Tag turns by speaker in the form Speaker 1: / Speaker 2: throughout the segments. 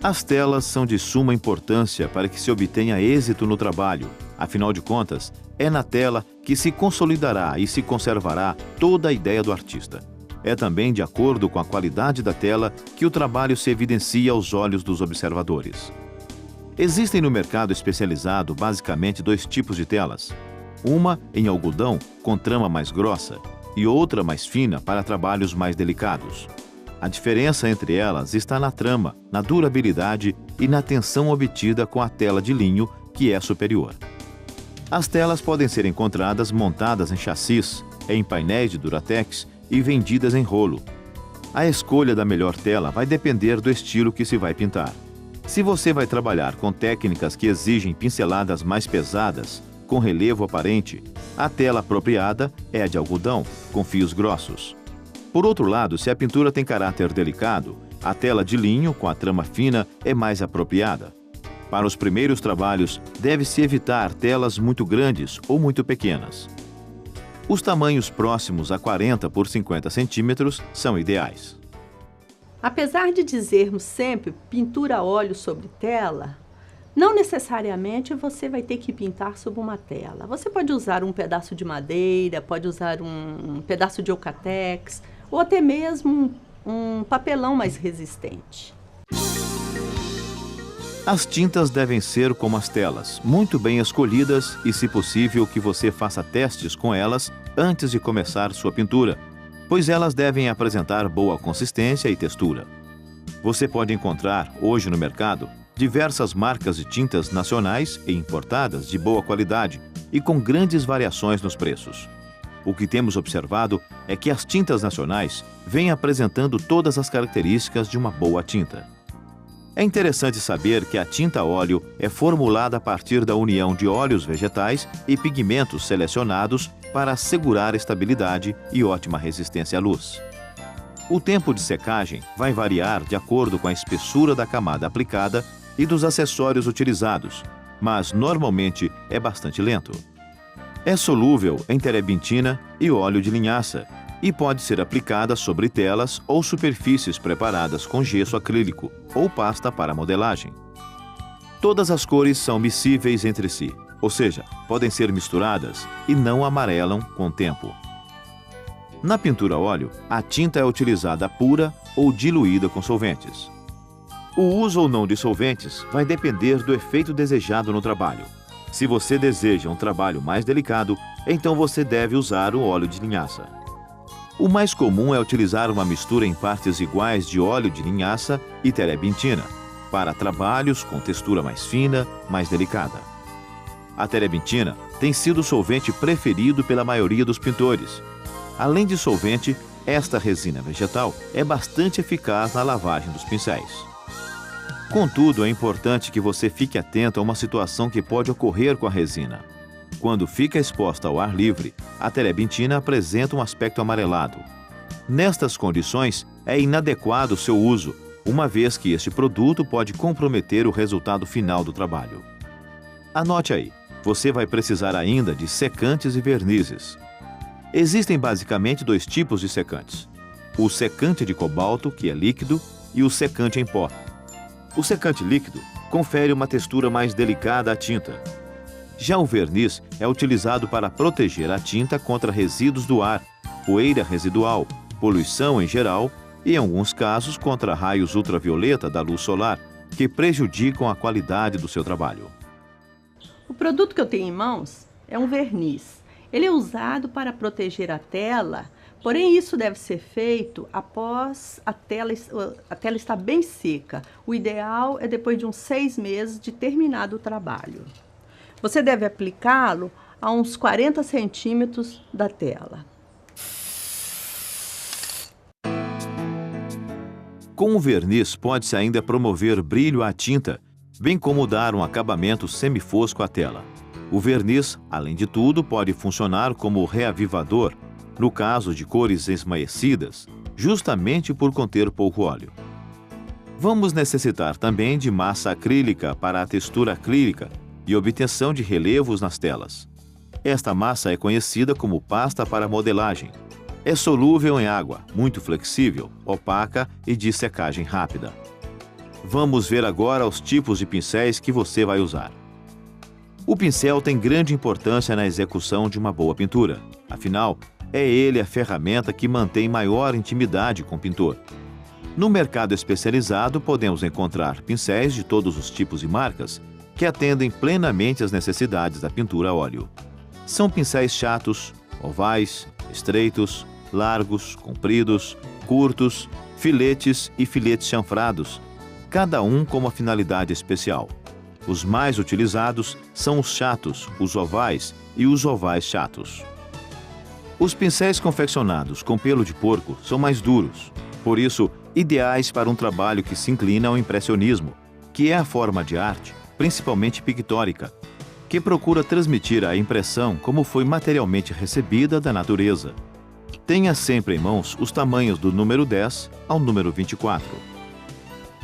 Speaker 1: As telas são de suma importância para que se obtenha êxito no trabalho. Afinal de contas, é na tela que se consolidará e se conservará toda a ideia do artista. É também de acordo com a qualidade da tela que o trabalho se evidencia aos olhos dos observadores. Existem no mercado especializado basicamente dois tipos de telas. Uma em algodão, com trama mais grossa, e outra mais fina para trabalhos mais delicados. A diferença entre elas está na trama, na durabilidade e na tensão obtida com a tela de linho, que é superior. As telas podem ser encontradas montadas em chassis, em painéis de Duratex e vendidas em rolo. A escolha da melhor tela vai depender do estilo que se vai pintar. Se você vai trabalhar com técnicas que exigem pinceladas mais pesadas, com relevo aparente, a tela apropriada é a de algodão, com fios grossos. Por outro lado, se a pintura tem caráter delicado, a tela de linho com a trama fina é mais apropriada. Para os primeiros trabalhos, deve-se evitar telas muito grandes ou muito pequenas. Os tamanhos próximos a 40 por 50 centímetros são ideais.
Speaker 2: Apesar de dizermos sempre pintura a óleo sobre tela, não necessariamente você vai ter que pintar sobre uma tela. Você pode usar um pedaço de madeira, pode usar um pedaço de Eucatex, ou até mesmo um papelão mais resistente.
Speaker 1: As tintas devem ser como as telas, muito bem escolhidas e, se possível, que você faça testes com elas antes de começar sua pintura, pois elas devem apresentar boa consistência e textura. Você pode encontrar, hoje no mercado, diversas marcas de tintas nacionais e importadas de boa qualidade e com grandes variações nos preços. O que temos observado é que as tintas nacionais vêm apresentando todas as características de uma boa tinta. É interessante saber que a tinta a óleo é formulada a partir da união de óleos vegetais e pigmentos selecionados para assegurar estabilidade e ótima resistência à luz. O tempo de secagem vai variar de acordo com a espessura da camada aplicada e dos acessórios utilizados, mas normalmente é bastante lento. É solúvel em terebintina e óleo de linhaça e pode ser aplicada sobre telas ou superfícies preparadas com gesso acrílico ou pasta para modelagem. Todas as cores são miscíveis entre si, ou seja, podem ser misturadas e não amarelam com o tempo. Na pintura a óleo, a tinta é utilizada pura ou diluída com solventes. O uso ou não de solventes vai depender do efeito desejado no trabalho. Se você deseja um trabalho mais delicado, então você deve usar o óleo de linhaça. O mais comum é utilizar uma mistura em partes iguais de óleo de linhaça e terebintina, para trabalhos com textura mais fina, mais delicada. A terebintina tem sido o solvente preferido pela maioria dos pintores. Além de solvente, esta resina vegetal é bastante eficaz na lavagem dos pincéis. Contudo, é importante que você fique atento a uma situação que pode ocorrer com a resina. Quando fica exposta ao ar livre, a terebintina apresenta um aspecto amarelado. Nestas condições, é inadequado o seu uso, uma vez que este produto pode comprometer o resultado final do trabalho. Anote aí, você vai precisar ainda de secantes e vernizes. Existem basicamente dois tipos de secantes: o secante de cobalto, que é líquido, e o secante em pó. O secante líquido confere uma textura mais delicada à tinta. Já o verniz é utilizado para proteger a tinta contra resíduos do ar, poeira residual, poluição em geral e, em alguns casos, contra raios ultravioleta da luz solar, que prejudicam a qualidade do seu trabalho.
Speaker 2: O produto que eu tenho em mãos é um verniz. Ele é usado para proteger a tela, porém isso deve ser feito após a tela estar bem seca. O ideal é depois de uns 6 meses de terminado o trabalho. Você deve aplicá-lo a uns 40 centímetros da tela.
Speaker 1: Com o verniz pode-se ainda promover brilho à tinta, bem como dar um acabamento semifosco à tela. O verniz, além de tudo, pode funcionar como reavivador, no caso de cores esmaecidas, justamente por conter pouco óleo. Vamos necessitar também de massa acrílica para a textura acrílica e obtenção de relevos nas telas. Esta massa é conhecida como pasta para modelagem. É solúvel em água, muito flexível, opaca e de secagem rápida. Vamos ver agora os tipos de pincéis que você vai usar. O pincel tem grande importância na execução de uma boa pintura. Afinal, é ele a ferramenta que mantém maior intimidade com o pintor. No mercado especializado, podemos encontrar pincéis de todos os tipos e marcas que atendem plenamente às necessidades da pintura a óleo. São pincéis chatos, ovais, estreitos, largos, compridos, curtos, filetes e filetes chanfrados, cada um com uma finalidade especial. Os mais utilizados são os chatos, os ovais e os ovais chatos. Os pincéis confeccionados com pelo de porco são mais duros, por isso, ideais para um trabalho que se inclina ao impressionismo, que é a forma de arte, principalmente pictórica, que procura transmitir a impressão como foi materialmente recebida da natureza. Tenha sempre em mãos os tamanhos do número 10 ao número 24.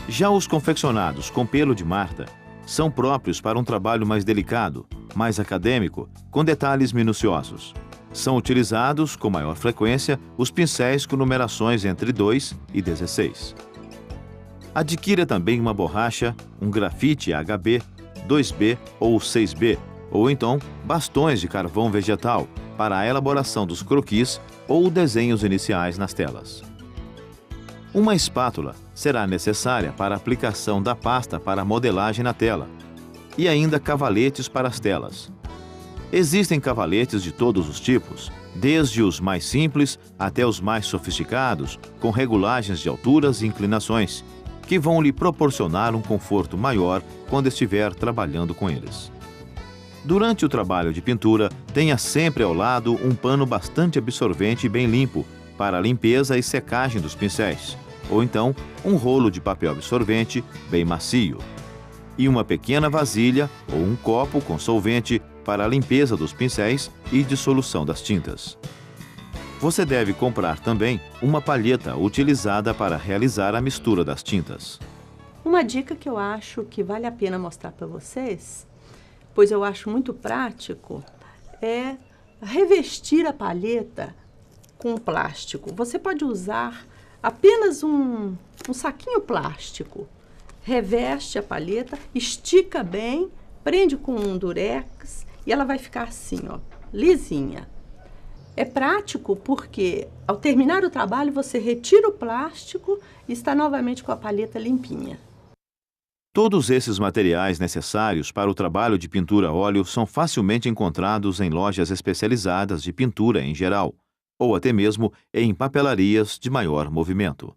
Speaker 1: Já os confeccionados com pelo de Marta são próprios para um trabalho mais delicado, mais acadêmico, com detalhes minuciosos. São utilizados, com maior frequência, os pincéis com numerações entre 2 e 16. Adquira também uma borracha, um grafite HB, 2B ou 6B, ou então bastões de carvão vegetal para a elaboração dos croquis ou desenhos iniciais nas telas. Uma espátula será necessária para a aplicação da pasta para modelagem na tela, e ainda cavaletes para as telas. Existem cavaletes de todos os tipos, desde os mais simples até os mais sofisticados, com regulagens de alturas e inclinações, que vão lhe proporcionar um conforto maior quando estiver trabalhando com eles. Durante o trabalho de pintura, tenha sempre ao lado um pano bastante absorvente e bem limpo para a limpeza e secagem dos pincéis, ou então um rolo de papel absorvente bem macio, e uma pequena vasilha ou um copo com solvente para a limpeza dos pincéis e dissolução das tintas. Você deve comprar também uma palheta utilizada para realizar a mistura das tintas.
Speaker 2: Uma dica que eu acho que vale a pena mostrar para vocês, pois eu acho muito prático, é revestir a palheta com plástico. Você pode usar apenas um saquinho plástico. Reveste a palheta, estica bem, prende com um durex e ela vai ficar assim, ó, lisinha. É prático porque ao terminar o trabalho você retira o plástico e está novamente com a palheta limpinha.
Speaker 1: Todos esses materiais necessários para o trabalho de pintura a óleo são facilmente encontrados em lojas especializadas de pintura em geral, ou até mesmo em papelarias de maior movimento.